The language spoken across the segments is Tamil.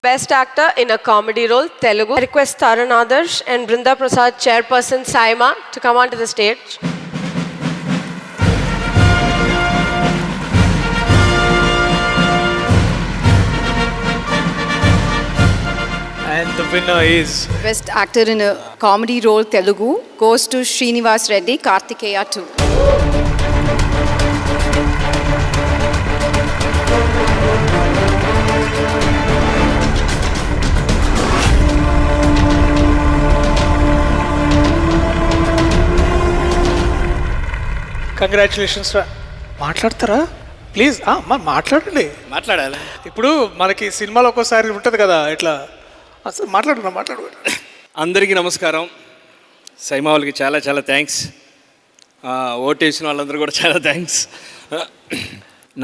Best Actor in a Comedy Role, Telugu. I request Taran Adarsh and Brinda Prasad, Chairperson Saima, to come onto the stage. And the winner is... Best Actor in a Comedy Role, Telugu, goes to Srinivas Reddy, Kartikeya 2. Congratulations రా. మాట్లాడతారా ప్లీజ్? మాట్లాడండి. మాట్లాడాలి. ఇప్పుడు మనకి సినిమాలో ఒక్కోసారి ఉంటుంది కదా ఇట్లా, అసలు మాట్లాడు. అందరికీ నమస్కారం. సైమా వాళ్ళకి చాలా చాలా థ్యాంక్స్. ఓటేసిన వాళ్ళందరూ కూడా చాలా థ్యాంక్స్.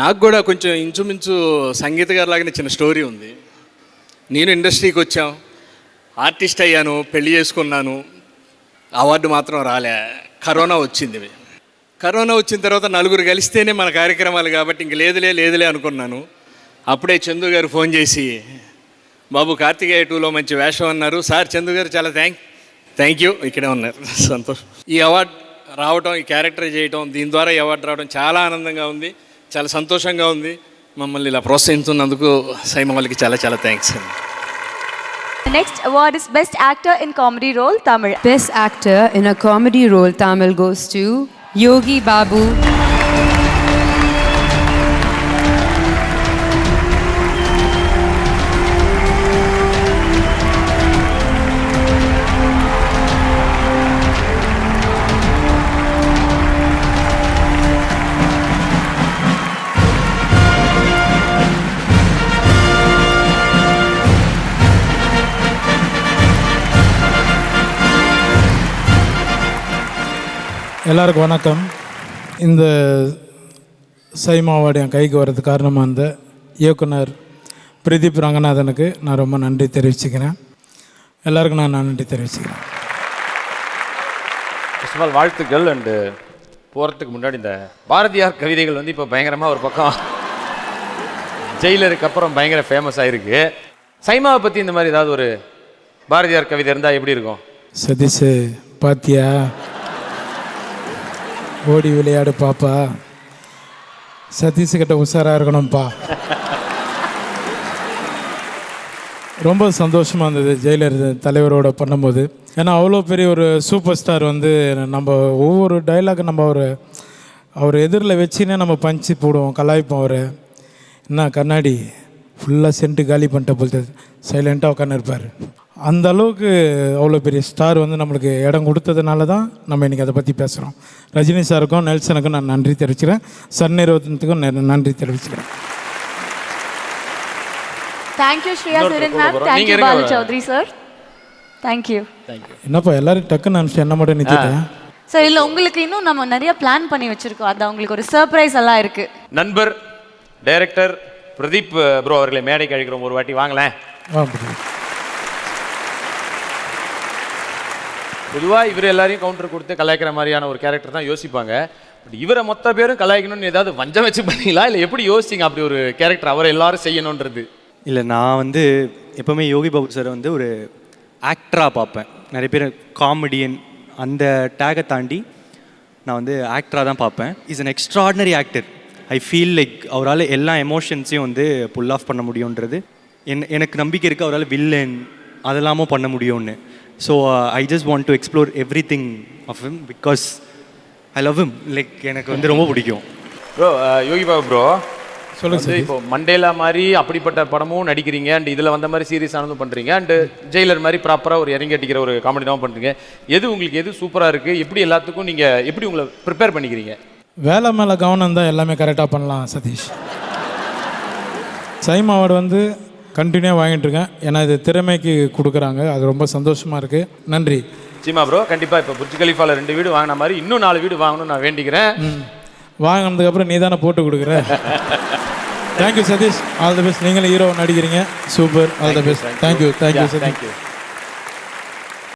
నాకు కూడా కొంచెం ఇంచుమించు సంగీత గారి లాగానే చిన్న స్టోరీ ఉంది. నేను ఇండస్ట్రీకి వచ్చాం, ఆర్టిస్ట్ అయ్యాను, పెళ్లి చేసుకున్నాను, అవార్డు మాత్రం రాలే. కరోనా వచ్చింది. కరోనా వచ్చిన తర్వాత నలుగురు కలిస్తేనే మన కార్యక్రమాలు కాబట్టి ఇంక లేదులే అనుకున్నాను. అప్పుడే చందు గారు ఫోన్ చేసి, బాబు కార్తికేయ 2లో మంచి వేషం అన్నారు. సార్ చందు గారు చాలా థ్యాంక్ యూ, ఇక్కడే ఉన్నారు. సంతోషం. ఈ అవార్డు రావడం, ఈ క్యారెక్టర్ చేయటం, దీని ద్వారా ఈ అవార్డు రావడం చాలా ఆనందంగా ఉంది, చాలా సంతోషంగా ఉంది. మమ్మల్ని ఇలా ప్రోత్సహిస్తున్నందుకు సైమా వాళ్ళకి చాలా చాలా thanks. The next award is Best Actor in Comedy Role, Tamil. Best Actor in a Comedy Role, Tamil, goes to Yogi Babu. எல்லாருக்கும் வணக்கம். இந்த சைமா அவார்டு என் கைக்கு வர்றது காரணமாக இருந்த இயக்குனர் பிரதீப் ரங்கநாதனுக்கு நான் ரொம்ப நன்றி தெரிவிச்சுக்கிறேன். எல்லாருக்கும் நான் நன்றி தெரிவிச்சுக்கிறேன். ஃபர்ஸ்ட் ஆஃப் ஆல் வாழ்த்துக்கள். அண்டு போகிறதுக்கு முன்னாடி இந்த பாரதியார் கவிதைகள் வந்து இப்போ பயங்கரமாக ஒரு பக்கம் ஜெயிலருக்கு அப்புறம் பயங்கர ஃபேமஸ் ஆகிருக்கு. சைமாவை பற்றி இந்த மாதிரி ஏதாவது ஒரு பாரதியார் கவிதை இருந்தால் எப்படி இருக்கும்? சதீஷ் பாத்தியா, ஓடி விளையாடு பாப்பா, சதீஷுக்கிட்ட உஷாராக இருக்கணும்ப்பா. ரொம்ப சந்தோஷமாக இருந்தது ஜெயிலர் தலைவரோட பண்ணும்போது. ஏன்னா அவ்வளோ பெரிய ஒரு சூப்பர் ஸ்டார் வந்து நம்ம ஒவ்வொரு டைலாக் நம்ம அவர் எதிரில் வச்சுன்னே நம்ம பஞ்சு போடுவோம், கலாய்ப்போம். அவர் என்ன கண்ணாடி ஃபுல்லாக சென்ட்டு காலி பண்ணிட்ட போல் சைலண்ட்டாக உட்காந்து இருப்பார். அந்த அளவுக்கு அவ்வளோ பெரிய ஸ்டார் வந்து நம்மளுக்கு இடம் கொடுத்ததுனால தான் நம்ம இன்றைக்கி அதை பற்றி பேசுகிறோம். ரஜினி சாருக்கும் நெல்சனுக்கும் நான் நன்றி தெரிவிச்சுக்கிறேன். சன் நிறுவனத்துக்கும் நன்றி தெரிவிச்சுக்கிறேன். Thank you, Shreya Surin ma'am. Thank you, Balu Chaudhary sir. Thank you. என்னப்பா எல்லாரும் டக்குன்னு அனுப்பிச்சு என்ன மட்டும் நிறுத்திட்டேன். சார் இல்லை, உங்களுக்கு இன்னும் நம்ம நிறைய பிளான் பண்ணி வச்சுருக்கோம். அது உங்களுக்கு ஒரு சர்ப்ரைஸ் எல்லாம் இருக்குது. நண்பர் டைரக்டர் பிரதீப் ப்ரோ அவர்களை மேடைக்கு அழைக்கிறோம். ஒரு வாட்டி வாங்களேன். பொதுவாக இவர் எல்லாரையும் கவுண்டர் கொடுத்து கலாய்க்கிற மாதிரியான ஒரு கேரக்டர் தான் யோசிப்பாங்க. பட் இவரை மொத்த பேரும் கலாய்க்கணும்னு ஏதாவது வஞ்சம் வச்சு பண்ணீங்களா, இல்லை எப்படி யோசிச்சிங்க அப்படி ஒரு கேரக்டர் அவரை எல்லாரும் செய்யணுன்றது? இல்லை, நான் வந்து எப்போவுமே யோகி பாபு சார் வந்து ஒரு ஆக்டராக பார்ப்பேன். நிறைய பேர் காமெடியன் அந்த டேகை தாண்டி நான் வந்து ஆக்டராக தான் பார்ப்பேன். Is an extraordinary actor. I feel like அவரால் எல்லா எமோஷன்ஸையும் வந்து புல் ஆஃப் பண்ண முடியுன்றது எனக்கு நம்பிக்கை இருக்குது. அவரால் வில்லன் அதெல்லாமும் பண்ண முடியும்னு. So I just want to explore everything of him because I love him. Like எனக்கு வந்து ரொம்ப பிடிக்கும். ப்ரோ யோகி பாபு ப்ரோ சொல்லுங்கள். இப்போ மண்டேலா மாதிரி அப்படிப்பட்ட படமும் நடிக்கிறீங்க, அண்ட் இதில் வந்த மாதிரி சீரியஸ் ஆனதும் பண்ணுறீங்க, அண்டு ஜெயிலர் மாதிரி ப்ராப்பராக ஒரு இறங்கி அடிக்கிற ஒரு காமெடியாகவும் பண்ணுறீங்க. உங்களுக்கு எது சூப்பராக இருக்குது? எப்படி எல்லாத்துக்கும் நீங்கள் எப்படி உங்களை ப்ரிப்பேர் பண்ணிக்கிறீங்க? வேலை மேலே கவனம் தான் எல்லாமே கரெக்டாக பண்ணலாம் சதீஷ். சைமா அவார்டு வந்து கண்டினியூவாக வாங்கிட்டு இருக்கேன். ஏன்னா இது திறமைக்கு கொடுக்குறாங்க, அது ரொம்ப சந்தோஷமாக இருக்குது. நன்றி சீமா ப்ரோ. கண்டிப்பாக இப்போ புர்ஜ் கலிஃபாவில் 2 வீடு வாங்கின மாதிரி இன்னும் 4 வீடு வாங்கணும்னு நான் வேண்டிக்கிறேன். வாங்கினதுக்கப்புறம் நீ தானே போட்டு கொடுக்குற. Thank you Satish, all the best. நீங்களும் ஹீரோ நடிக்கிறீங்க, super, all the best. Thank you Satish.